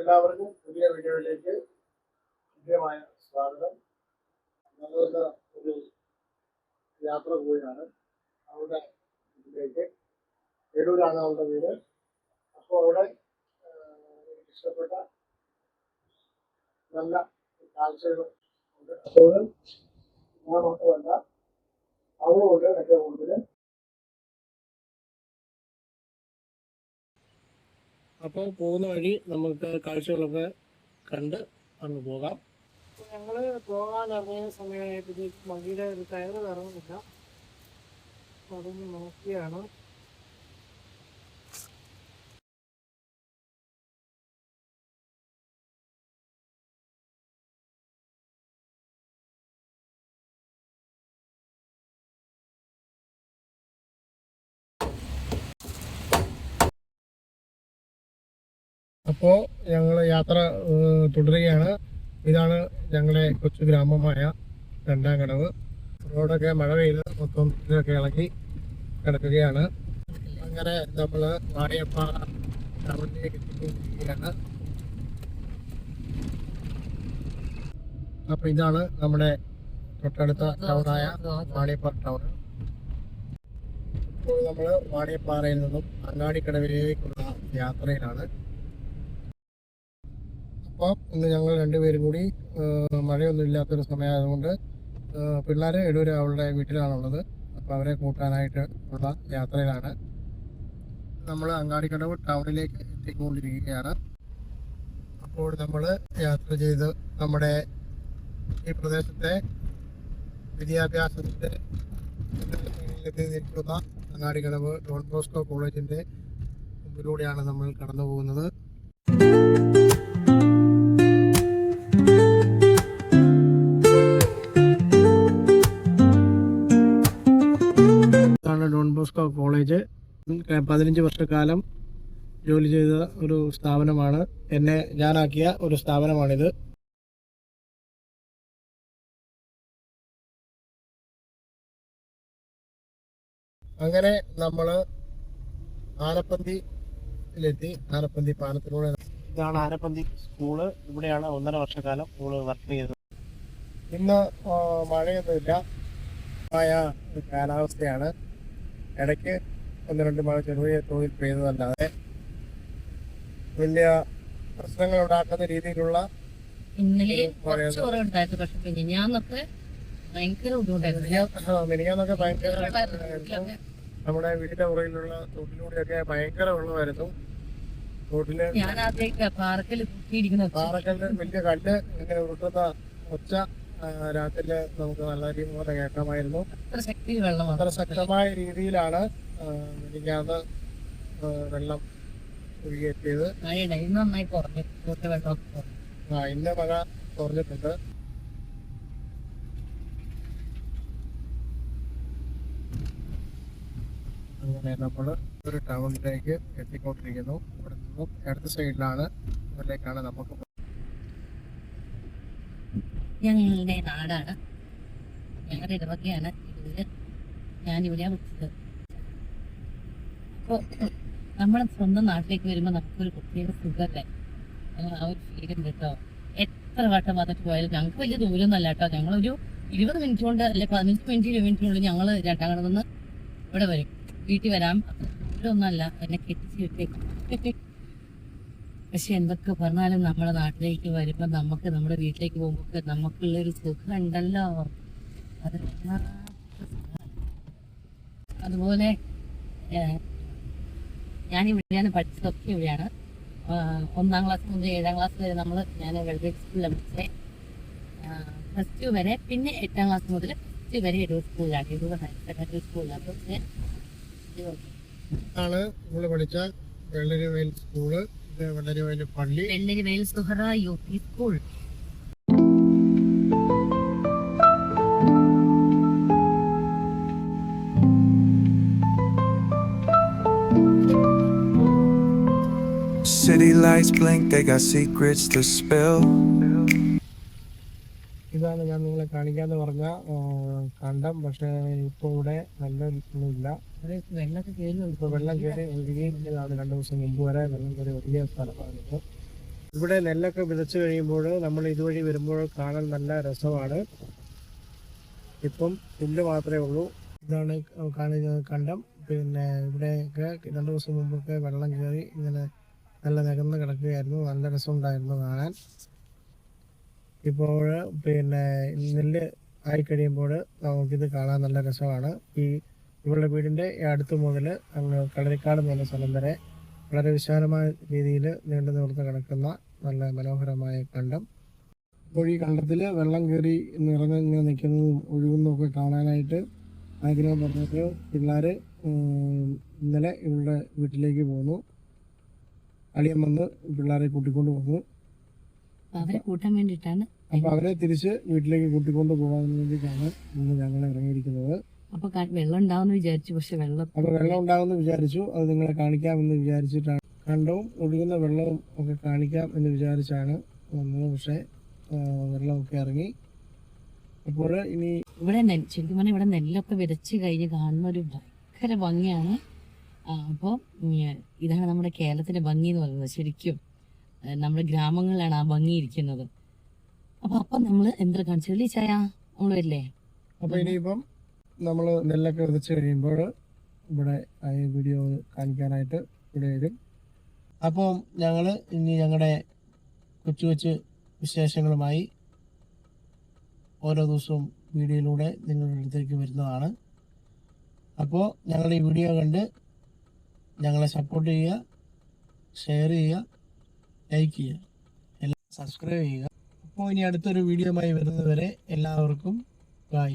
എല്ലാവർക്കും പുതിയ വീഡിയോയിലേക്ക് കൃത്യമായ സ്വാഗതം. നമ്മൾക്ക് ഒരു യാത്ര പോവുകയാണ് അവിടെ ഇതിലേക്ക്. എടൂരാണ് അവളുടെ വീട്. അപ്പോൾ അവിടെ എനിക്ക് ഇഷ്ടപ്പെട്ട നല്ല കാഴ്ചകൾ ഉണ്ട്. അപ്പോൾ ഞാൻ മാത്രമല്ല അവളുകൊണ്ട് എൻ്റെ കൂടുതൽ. അപ്പോൾ പോകുന്ന വഴി നമുക്ക് കാഴ്ചകളൊക്കെ കണ്ട് അങ്ങ് പോകാം. ഞങ്ങൾ പോകാൻ ഇറങ്ങിയ സമയമായപ്പോഴത്തേക്ക് വണ്ടിയുടെ ഒരു ടയർ ഇറങ്ങുന്നില്ല. അതൊന്ന് നോക്കിയാണ്. അപ്പോൾ ഞങ്ങൾ യാത്ര തുടരുകയാണ്. ഇതാണ് ഞങ്ങളുടെ കൊച്ചു ഗ്രാമമായ രണ്ടാംകടവ്. റോഡൊക്കെ മഴ പെയ്ത് മൊത്തം ഇതൊക്കെ ഇളകി കിടക്കുകയാണ്. അങ്ങനെ നമ്മൾ വാണിയപ്പാറ ടൗണിലേക്ക് എത്തിക്കൊണ്ടിരിക്കുകയാണ്. അപ്പോൾ ഇതാണ് നമ്മുടെ തൊട്ടടുത്ത ടൗണായ വാണിയപ്പാറ ടൗൺ. ഇപ്പോൾ നമ്മൾ വാണിയപ്പാറയിൽ നിന്നും അങ്ങാടിക്കടവിലേക്കുള്ള യാത്രയിലാണ്. അപ്പം ഇന്ന് ഞങ്ങൾ രണ്ടുപേരും കൂടി മഴയൊന്നും ഇല്ലാത്തൊരു സമയമായതുകൊണ്ട് പിള്ളേർ എടൂർ അവളുടെ വീട്ടിലാണുള്ളത്. അപ്പോൾ അവരെ കൂട്ടാനായിട്ട് ഉള്ള യാത്രയിലാണ്. നമ്മൾ അങ്ങാടിക്കടവ് ടൗണിലേക്ക് എത്തിക്കൊണ്ടിരിക്കുകയാണ്. അപ്പോൾ നമ്മൾ യാത്ര ചെയ്ത് നമ്മുടെ ഈ പ്രദേശത്തെ വിദ്യാഭ്യാസത്തിൻ്റെ നിൽക്കുന്ന അങ്ങാടിക്കടവ് ഡോൺ ബോസ്കോ കോളേജിൻ്റെ മുമ്പിലൂടെയാണ് നമ്മൾ കടന്നു പോകുന്നത്. ഡോൺ ബോസ്കോ കോളേജ് 15 വർഷക്കാലം ജോലി ചെയ്ത ഒരു സ്ഥാപനമാണ്. എന്നെ ഞാനാക്കിയ ഒരു സ്ഥാപനമാണിത്. അങ്ങനെ നമ്മൾ ആനപ്പന്തിയിലെത്തി. ആനപ്പന്തി പാലത്തിലൂടെ. ഇതാണ് ആനപ്പന്തി സ്കൂള്. ഇവിടെയാണ് 1.5 വർഷക്കാലം സ്കൂള് വർക്ക് ചെയ്തത്. ഇന്ന് മഴയൊന്നുമില്ല, കാലാവസ്ഥയാണ്. ഇടയ്ക്ക് 1-2 മഴ ചെറിയ തോതിൽ പെയ്തതല്ലാതെ വലിയ പ്രശ്നങ്ങൾ ഉണ്ടാക്കുന്ന രീതിയിലുള്ള മിനിഞ്ഞാന്നൊക്കെ ഭയങ്കര നമ്മുടെ വീടിന്റെ പുറകിലുള്ള തോട്ടിലൂടെയൊക്കെ ഭയങ്കര വെള്ളമായിരുന്നു. തോട്ടില് പാറക്കല്ല് വലിയ കല്ല് ഇങ്ങനെ ഉരുട്ടുന്ന ഒച്ച രാത്രിയില് നമുക്ക് നല്ല രീതിയിൽ പോലെ കേൾക്കാമായിരുന്നു. അത്ര ശക്തമായ രീതിയിലാണ് മിനിഞ്ഞാന്ന് വെള്ളം ഒഴുകിയെത്തിയത്. ഇന്ന് മഴ കുറഞ്ഞിട്ടുണ്ട്. അങ്ങനെ നമ്മൾ ഒരു ടൗണിലേക്ക് എത്തിക്കൊണ്ടിരിക്കുന്നു. ഇവിടെ നിന്നും ഇടത് സൈഡിലാണ് ഇവിടേക്കാണ് നമുക്ക്. ഞങ്ങളുടെ നാടാണ്, ഞങ്ങളുടെ ഇടവകയാണ് ഇത്. ഞാനിവിടെയാണ് വിളിച്ചത്. അപ്പോൾ നമ്മുടെ സ്വന്തം നാട്ടിലേക്ക് വരുമ്പോൾ നമുക്കൊരു പ്രത്യേക സുഖമല്ലേ, ആ ഒരു ഫീലുണ്ട് കേട്ടോ. എത്ര വട്ടം വന്നിട്ട് പോയാലും ഞങ്ങൾക്ക് വലിയ ദൂരമൊന്നുമല്ല കേട്ടോ. ഞങ്ങളൊരു 20 മിനിറ്റ് കൊണ്ട് അല്ലെ 15 മിനിറ്റ് 20 മിനിറ്റിനുള്ളിൽ ഞങ്ങൾ രണ്ടാംകടവിൽ നിന്ന് ഇവിടെ വരും. വീട്ടിൽ വരാം. ദൂരമൊന്നുമല്ല, എന്നെ കെട്ടിച്ച് വിട്ടേക്കും. പക്ഷെ എന്തൊക്കെ പറഞ്ഞാലും നമ്മുടെ നാട്ടിലേക്ക് വരുമ്പോൾ നമുക്ക് നമ്മുടെ വീട്ടിലേക്ക് പോകുമ്പോൾ നമുക്കുള്ളൊരു സുഖം ഉണ്ടല്ലോ. അത് അതുപോലെ ഞാനിവിടെയാണ് പഠിച്ചതൊക്കെ. ഇവിടെയാണ് 1ാം ക്ലാസ് മുതൽ 7ാം ക്ലാസ് വരെ ഞാൻ വെൽബേക്ക് സ്കൂളിലാണ് പഠിച്ചത്. +2 വരെ. പിന്നെ 8ാം ക്ലാസ് മുതൽ +2 വരെ എടൂർ സ്കൂളിലാണ്, എടൂർ ഹയർ സെക്കൻഡറി സ്കൂളിലാണ്. അപ്പോൾ പഠിച്ച വെള്ളരിവയൽ സ്കൂള്, വെള്ളരിവയൽ പള്ളി, Vellarivayal Suhara UP school. City lights blink, they got secrets to spill. ഇതാണ് ഞാൻ നിങ്ങളെ കാണിക്കാന്ന് പറഞ്ഞ കണ്ടം. പക്ഷെ ഇപ്പൊ ഇവിടെ വെള്ളമൊന്നുമില്ല. ഇപ്പൊ വെള്ളം കയറി ഒഴുകിയതാണ്. 2 ദിവസം മുമ്പ് വരെ വെള്ളം കയറി ഒഴുകിയ സ്ഥലമാണ്. ഇവിടെ നെല്ലൊക്കെ വിതച്ച് കഴിയുമ്പോൾ നമ്മൾ ഇതുവഴി വരുമ്പോൾ കാണാൻ നല്ല രസമാണ്. ഇപ്പം പുല്ല് മാത്രമേ ഉള്ളൂ. ഇതാണ് കാണുന്നത് കണ്ടം. പിന്നെ ഇവിടെയൊക്കെ 2 ദിവസം മുമ്പൊക്കെ വെള്ളം കയറി ഇങ്ങനെ നല്ല നികന്ന് കിടക്കുകയായിരുന്നു. നല്ല രസമുണ്ടായിരുന്നു കാണാൻ. ഇപ്പോൾ പിന്നെ നെല്ല് ആയി കഴിയുമ്പോൾ നമുക്കിത് കാണാൻ നല്ല രസമാണ്. ഇവരുടെ വീടിൻ്റെ അടുത്ത് മുതൽ അങ്ങ് കളരിക്കാട് എന്ന് പറഞ്ഞ സ്ഥലം വരെ വളരെ വിശാലമായ രീതിയിൽ നീണ്ടു നിവർന്ന് കിടക്കുന്ന നല്ല മനോഹരമായ കണ്ടം. അപ്പോൾ ഈ കണ്ടത്തിൽ വെള്ളം കയറി നിറഞ്ഞിങ്ങനെ നിൽക്കുന്നതും ഒഴുകുന്നതും കാണാനായിട്ട് ആഗ്രഹം പറഞ്ഞപ്പോൾ പിള്ളേർ ഇന്നലെ ഇവരുടെ വീട്ടിലേക്ക് പോന്നു. അളിയൻ വന്ന് പിള്ളേരെ കൂട്ടിക്കൊണ്ട് പോകുന്നു. അവരെ കൂട്ടാൻ വേണ്ടിയിട്ടാണ്. അപ്പോൾ അവരെ തിരിച്ച് വീട്ടിലേക്ക് കൂട്ടിക്കൊണ്ട് പോകാൻ വേണ്ടിയിട്ടാണ് ഇന്ന് ഞങ്ങൾ ഇറങ്ങിയിരിക്കുന്നത്. അപ്പോൾ വെള്ളം ഉണ്ടാവുമെന്ന് വിചാരിച്ചു. പക്ഷെ വെള്ളം ഉണ്ടാകുമെന്ന് വിചാരിച്ചു. അത് നിങ്ങളെ കാണിക്കാമെന്ന് വിചാരിച്ചിട്ടാണ്. കണ്ടവും ഒഴുകുന്ന വെള്ളവും ഒക്കെ കാണിക്കാം എന്ന് വിചാരിച്ചാണ് വന്നത്. പക്ഷേ വെള്ളമൊക്കെ ഇറങ്ങി. അപ്പോൾ ഇനി ഇവിടെ ശരിക്കും പറഞ്ഞാൽ ഇവിടെ നെല്ലൊക്കെ വിതച്ച് കഴിഞ്ഞ് കാണുന്ന ഒരു ഭയങ്കര ഭംഗിയാണ്. അപ്പോൾ ഇതാണ് നമ്മുടെ കേരളത്തിൻ്റെ ഭംഗി എന്ന് പറയുന്നത്. ശരിക്കും നമ്മുടെ ഗ്രാമങ്ങളിലാണ് ആ ഭംഗി ഇരിക്കുന്നത്. അപ്പം നമ്മൾ എന്തൊക്കെ കാണിച്ചു ചായ നമ്മൾ വരില്ലേ? അപ്പോൾ ഇനിയിപ്പം നമ്മൾ നെല്ലൊക്കെ വിതച്ച് കഴിയുമ്പോൾ ഇവിടെ വീഡിയോ കാണിക്കാനായിട്ട് ഇവിടെ വരും. അപ്പം ഞങ്ങൾ ഇനി ഞങ്ങളുടെ കൊച്ചു കൊച്ചു വിശേഷങ്ങളുമായി ഓരോ ദിവസവും വീഡിയോയിലൂടെ നിങ്ങളുടെ അടുത്തേക്ക് വരുന്നതാണ്. അപ്പോൾ ഞങ്ങളുടെ ഈ വീഡിയോ കണ്ട് ഞങ്ങളെ സപ്പോർട്ട് ചെയ്യുക, ഷെയർ ചെയ്യുക, ലൈക്ക് ചെയ്യുക, എല്ലാം സബ്സ്ക്രൈബ് ചെയ്യുക. അപ്പോൾ ഇനി അടുത്തൊരു വീഡിയോയുമായി വരുന്നതുവരെ എല്ലാവർക്കും ബൈ.